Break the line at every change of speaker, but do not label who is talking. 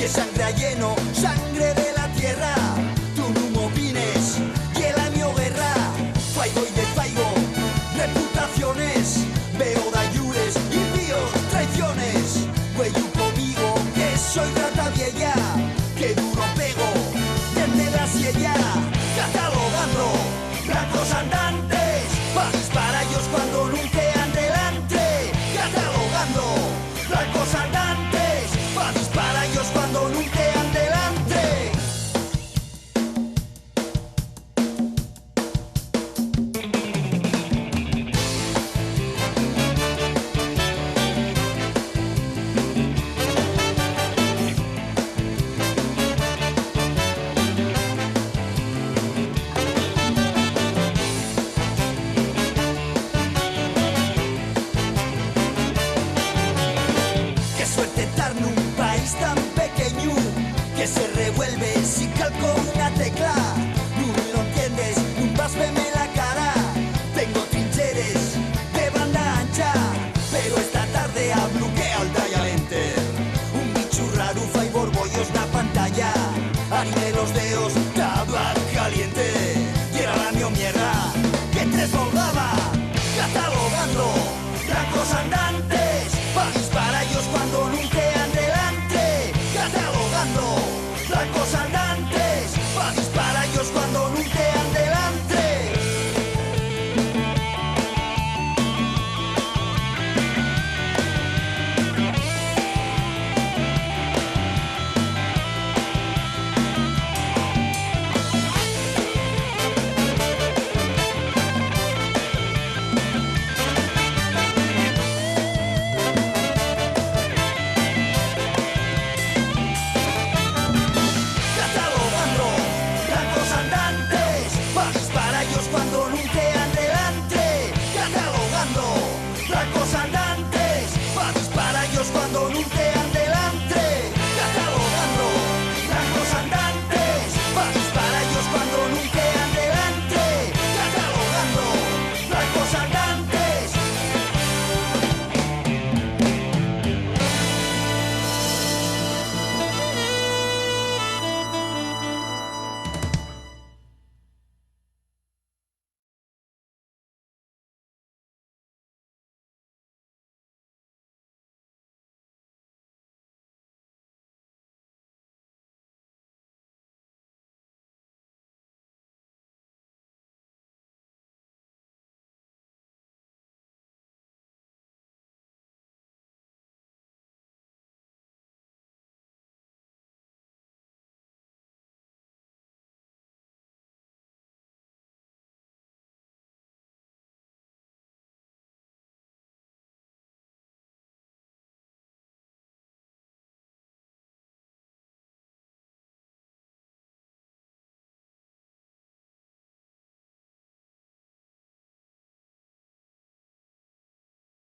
y es sangre a lleno, sangre de la tierra. Tú no m'opines, y el año guerra. Faigo y desfaigo, reputaciones, veo dayures y píos, traiciones. Cuello conmigo, que soy rata vieja, que duro pego desde la silla, catalogando blancos andantes, pa' disparar ellos cuando nunquean delante. Catalogando blancos andantes, pa' disparar ellos cuando nunquean delante. Qué suerte estar en un país tan pequeño que se revuelve si calco una tecla. No lo entiendes, no vas a verme la cara. Tengo trincheres de banda ancha, pero esta tarde ha bloqueado el Dialenter. Un bicho raro y borbollos la pantalla. Anime los dedos, tabla caliente. Y era la mierda que tres volaba, catalogando